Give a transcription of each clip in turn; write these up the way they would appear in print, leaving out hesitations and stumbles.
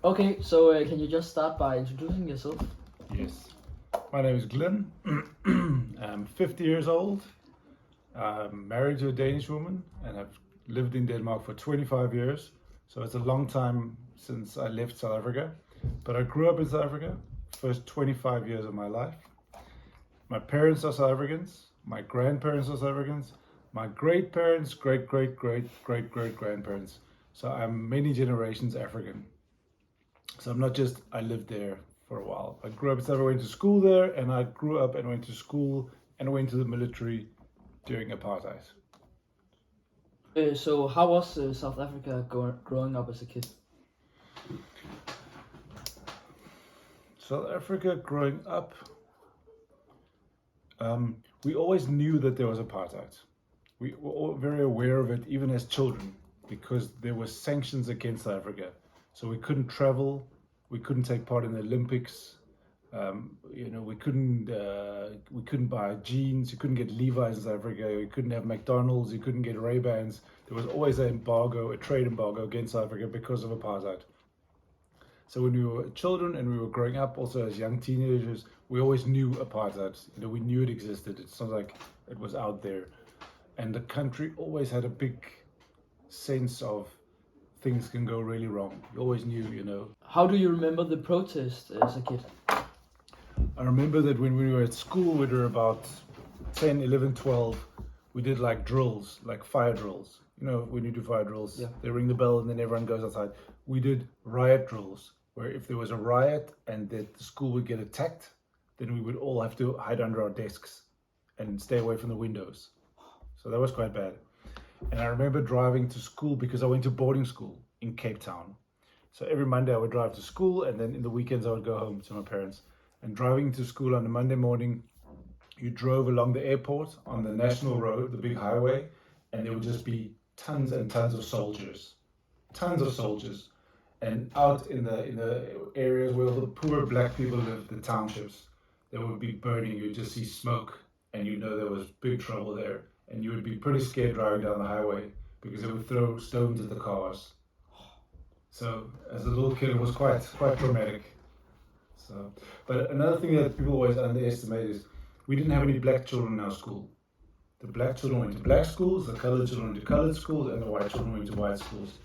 Okay, so can you just start by introducing yourself? Yes. My name is Glynn. I'm 50 years old. I'm married to a Danish woman and have lived in Denmark for 25 years. So it's a long time since I left South Africa. But I grew up in South Africa, first 25 years of my life. My parents are South Africans. My grandparents are South Africans. My great parents, great grandparents. So I'm many generations African. So I'm not just, I lived there for a while. I grew up in South Africa, went to school there, and I grew up and went to school and went to the military during apartheid. So how was South Africa growing up as a kid? South Africa growing up, we always knew that there was apartheid. We were all very aware of it, even as children, because there were sanctions against South Africa. So we couldn't travel, we couldn't take part in the Olympics. We couldn't buy jeans. You couldn't get Levi's in South Africa. You couldn't have McDonald's. You couldn't get Ray-Bans. There was always an embargo, a trade embargo against South Africa because of apartheid. So when we were children and we were growing up, also as young teenagers, we always knew apartheid. We knew it existed. It's not like it was out there. And the country always had a big sense of things can go really wrong. You always knew. How do you remember the protest as a kid? I remember that when we were at school, we were about 10, 11, 12, we did like drills, like fire drills. When you do fire drills, Yeah. They ring the bell and then everyone goes outside. We did riot drills, where if there was a riot and that the school would get attacked, then we would all have to hide under our desks and stay away from the windows. So that was quite bad. And I remember driving to school because I went to boarding school in Cape Town. So every Monday I would drive to school, and then in the weekends I would go home to my parents. And driving to school on a Monday morning, you drove along the airport on the national road, the big highway, and there would just be tons and tons of soldiers. And out in the areas where all the poor black people live, the townships, they would be burning. You'd just see smoke, and there was big trouble there. And you would be pretty scared driving down the highway because they would throw stones at the cars. So as a little kid, it was quite traumatic. So, but another thing that people always underestimate is we didn't have any black children in our school. The black children went to black schools, the colored children went to colored schools, and the white children went to white schools.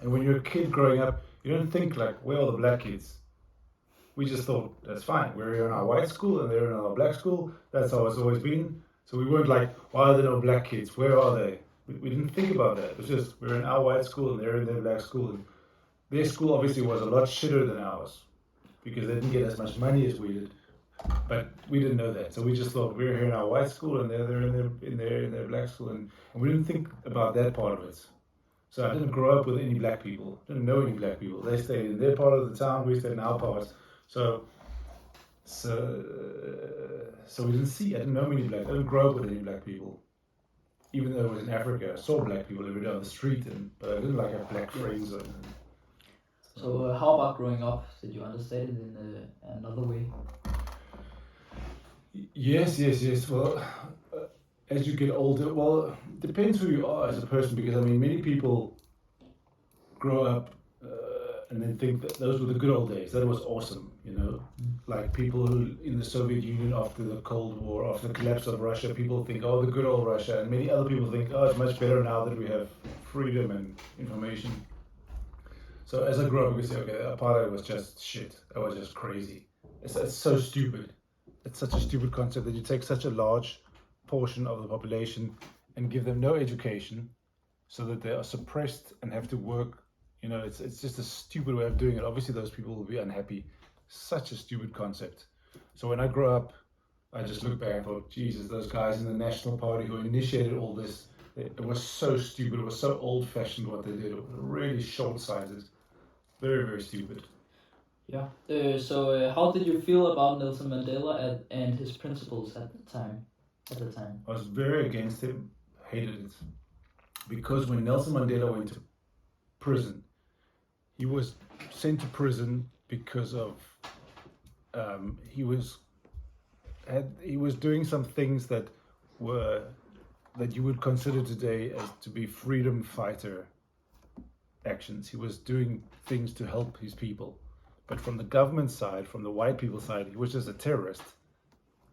And when you're a kid growing up, you don't think like, where are the black kids? We just thought, that's fine. We're in our white school and they're in our black school. That's how it's always been. So we weren't like, why are there no black kids? Where are they? We didn't think about that. It was just, we're in our white school and they're in their black school. And their school obviously was a lot shitter than ours because they didn't get as much money as we did. But we didn't know that. So we just thought we're here in our white school and they're in their black school. And we didn't think about that part of it. So I didn't grow up with any black people. Didn't know any black people. They stayed in their part of the town, we stayed in our part. So we didn't see, I didn't know many black, I didn't grow up with any black people. Even though I was in Africa, I saw black people every day on the street, but I didn't like have black friends. So how about growing up? Did you understand it in another way? Yes. Well, as you get older, well, it depends who you are as a person, because I mean, many people grow up and then think that those were the good old days. That was awesome, Like people who in the Soviet Union after the Cold War, after the collapse of Russia, people think, oh, the good old Russia. And many other people think, oh, it's much better now that we have freedom and information. So as I grew up, we say, okay, apartheid was just shit. That was just crazy. It's so stupid. It's such a stupid concept that you take such a large portion of the population and give them no education so that they are suppressed and have to work. It's just a stupid way of doing it. Obviously, those people will be unhappy. Such a stupid concept. So when I grew up, I just looked back and thought, Jesus, those guys in the National Party who initiated all this, it was so stupid. It was so old-fashioned what they did. It was really short-sighted. Very, very stupid. Yeah. So how did you feel about Nelson Mandela and his principles at the time? I was very against him, hated it. Because when Nelson Mandela went to prison, he was sent to prison because of he was doing some things that you would consider today as to be freedom fighter actions. He was doing things to help his people. But from the government side, from the white people side, he was just a terrorist.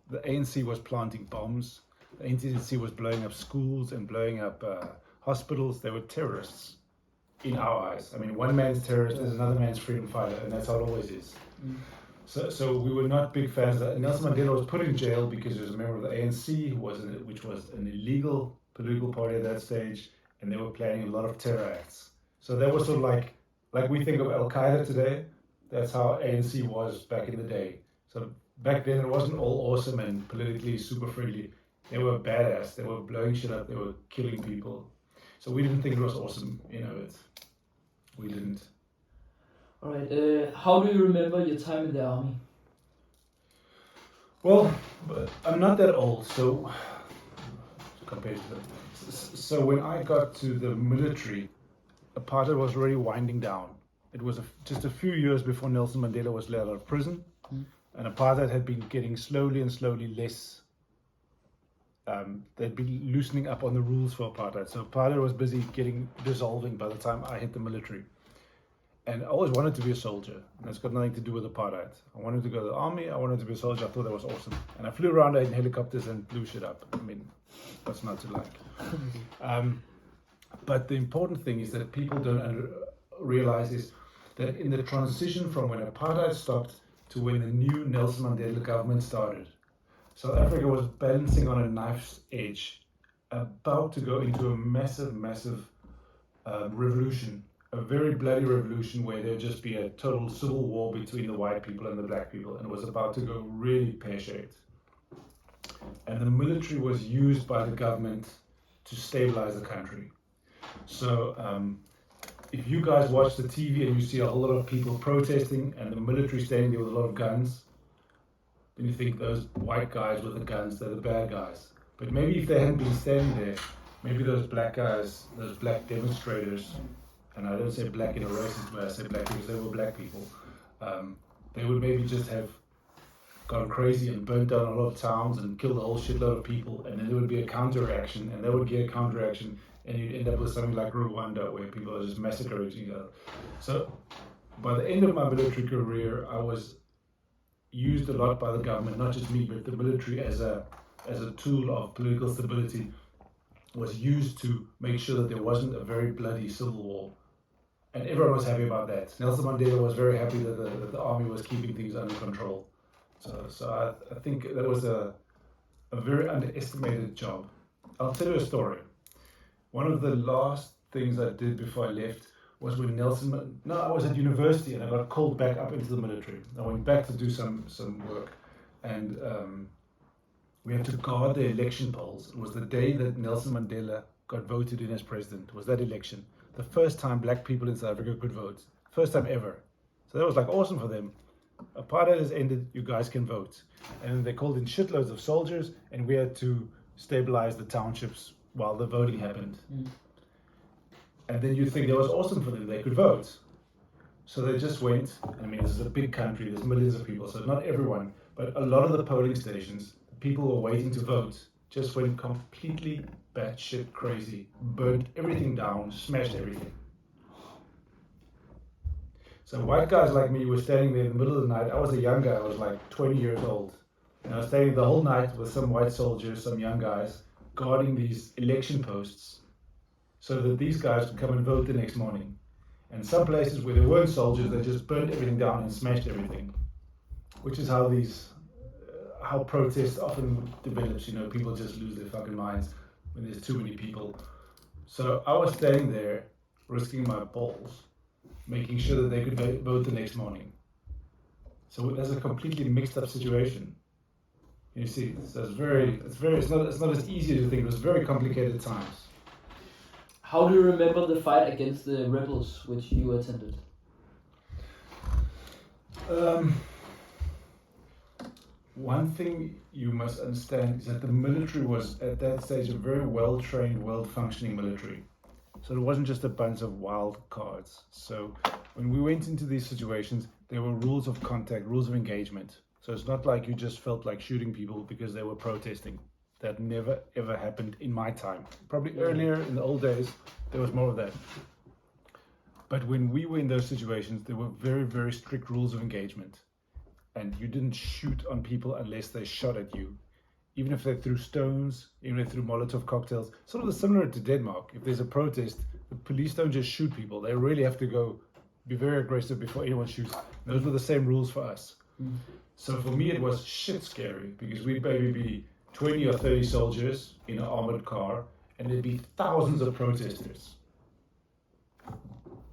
The ANC was planting bombs. The ANC was blowing up schools and blowing up hospitals. They were terrorists in our eyes. I mean, one man's terrorist is another man's freedom fighter, and that's how it always is. So we were not big fans of that. Nelson Mandela was put in jail because he was a member of the ANC, which was an illegal political party at that stage, and they were planning a lot of terror acts. So that was sort of like we think of Al Qaeda today. That's how ANC was back in the day. So back then it wasn't all awesome and politically super friendly. They were badass. They were blowing shit up. They were killing people. So we didn't think it was awesome, we didn't. All right. How do you remember your time in the army? Well, I'm not that old, so compared to them. So when I got to the military, apartheid was already winding down. It was just a few years before Nelson Mandela was let out of prison, and apartheid had been getting slowly and slowly less. They'd been loosening up on the rules for apartheid. So apartheid was busy dissolving by the time I hit the military. And I always wanted to be a soldier, and it's got nothing to do with apartheid. I wanted to go to the army, I wanted to be a soldier, I thought that was awesome. And I flew around in helicopters and blew shit up. I mean, what's not to like? But the important thing is that people don't realize is that in the transition from when apartheid stopped to when the new Nelson Mandela government started, South Africa was balancing on a knife's edge, about to go into a massive revolution. A very bloody revolution where there'd just be a total civil war between the white people and the black people, and it was about to go really pear-shaped. And the military was used by the government to stabilize the country. So if you guys watch the TV and you see a whole lot of people protesting and the military standing there with a lot of guns, then you think those white guys with the guns, they're the bad guys. But maybe if they hadn't been standing there, maybe those black guys, those black demonstrators, and I don't say black in a racist way, I say black because they were black people, they would maybe just have gone crazy and burnt down a lot of towns and killed a whole shitload of people, and then there would be a counter-reaction, and they would get a counter-reaction, and you'd end up with something like Rwanda, where people are just massacring each other. So by the end of my military career, I was used a lot by the government, not just me, but the military as a tool of political stability, was used to make sure that there wasn't a very bloody civil war. And everyone was happy about that. Nelson Mandela was very happy that the army was keeping things under control. So I think that was a very underestimated job. I'll tell you a story. One of the last things I did before I left was when I was at university and I got called back up into the military. I went back to do some work, and we had to guard the election polls. It was the day that Nelson Mandela got voted in as president, was that election. The first time black people in South Africa could vote. First time ever. So that was like awesome for them. Apartheid has ended, you guys can vote. And they called in shitloads of soldiers, and we had to stabilize the townships while the voting happened. And then you'd think that was awesome for them, they could vote. So they just went, I mean, this is a big country, there's millions of people, so not everyone, but a lot of the polling stations, people who were waiting to vote, just went completely batshit crazy, burnt everything down, smashed everything. So white guys like me were standing there in the middle of the night. I was a young guy, I was like 20 years old. And I was standing the whole night with some white soldiers, some young guys, guarding these election posts so that these guys could come and vote the next morning. And some places where there weren't soldiers, they just burnt everything down and smashed everything. Which is how how protest often develops, people just lose their fucking minds when there's too many people. So I was standing there, risking my balls, making sure that they could vote the next morning. So that's a completely mixed up situation. You see, so it's not as easy as you think. It was very complicated times. How do you remember the fight against the rebels which you attended? One thing you must understand is that the military was at that stage a very well-trained, well-functioning military. So it wasn't just a bunch of wild cards. So when we went into these situations, there were rules of contact, rules of engagement. So it's not like you just felt like shooting people because they were protesting. That never ever happened in my time. Probably earlier in the old days, there was more of that. But when we were in those situations, there were very, very strict rules of engagement. And you didn't shoot on people unless they shot at you. Even if they threw stones, even if they threw Molotov cocktails, sort of similar to Denmark. If there's a protest, the police don't just shoot people. They really have to go be very aggressive before anyone shoots. Those were the same rules for us. So for me, it was shit scary because we'd maybe be 20 or 30 soldiers in an armored car, and there'd be thousands of protesters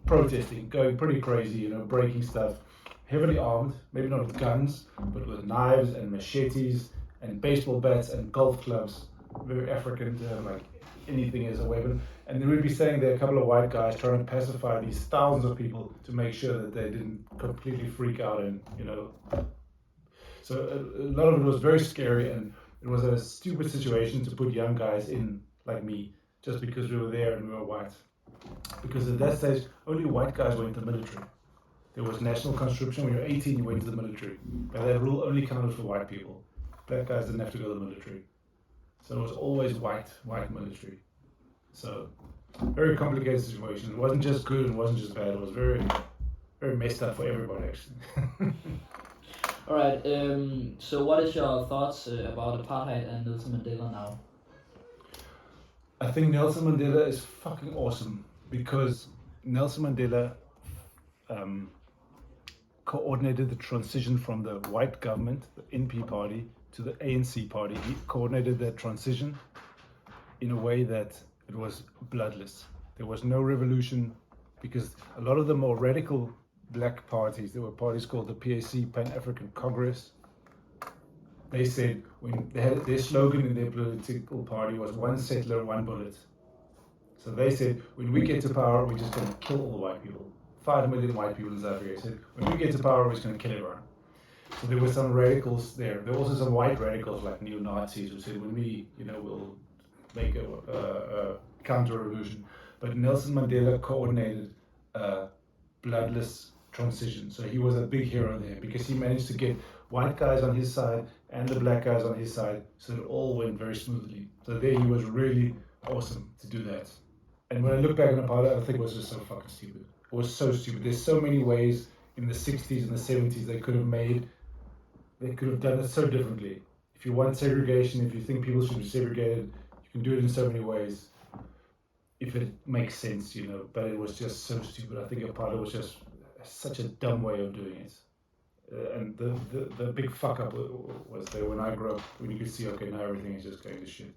protesting, going pretty crazy, breaking stuff, heavily armed, maybe not with guns, but with knives and machetes and baseball bats and golf clubs, very African, like anything as a weapon. And then we'd be saying there are a couple of white guys trying to pacify these thousands of people to make sure that they didn't completely freak out and, So a lot of it was very scary, and it was a stupid situation to put young guys in like me just because we were there and we were white. Because at that stage, only white guys went to the military. There was national conscription. When you're 18, you went to the military. But that rule only counted for white people. Black guys didn't have to go to the military. So it was always white military. So very complicated situation. It wasn't just good and it wasn't just bad. It was very, very messed up for everybody, actually. All right. So what is your thoughts about apartheid and Nelson Mandela now? I think Nelson Mandela is fucking awesome because Nelson Mandela coordinated the transition from the white government, the NP party, to the ANC party. He coordinated that transition in a way that it was bloodless. There was no revolution because a lot of the more radical black parties, there were parties called the PAC, Pan-African Congress. They said, when they had their slogan in their political party was one settler, one bullet. So they said, when we get to power, we're just going to kill all the white people. 5 million white people in South Africa. They said, when we get to power, we're just going to kill everyone. So there were some radicals there. There were also some white radicals like neo-Nazis who said, when we, we'll make a counter-revolution. But Nelson Mandela coordinated a bloodless transition. So he was a big hero there because he managed to get white guys on his side and the black guys on his side, so it all went very smoothly. So there he was really awesome to do that. And when I look back on apartheid, I think it was just so fucking stupid. It was so stupid. There's so many ways in the 60s and the 70s they could have done it so differently. If you want segregation, if you think people should be segregated, you can do it in so many ways. If it makes sense, but it was just so stupid. I think apartheid was just such a dumb way of doing it. And the big fuck up was there when I grew up, when you could see, okay, now everything is just going to shit.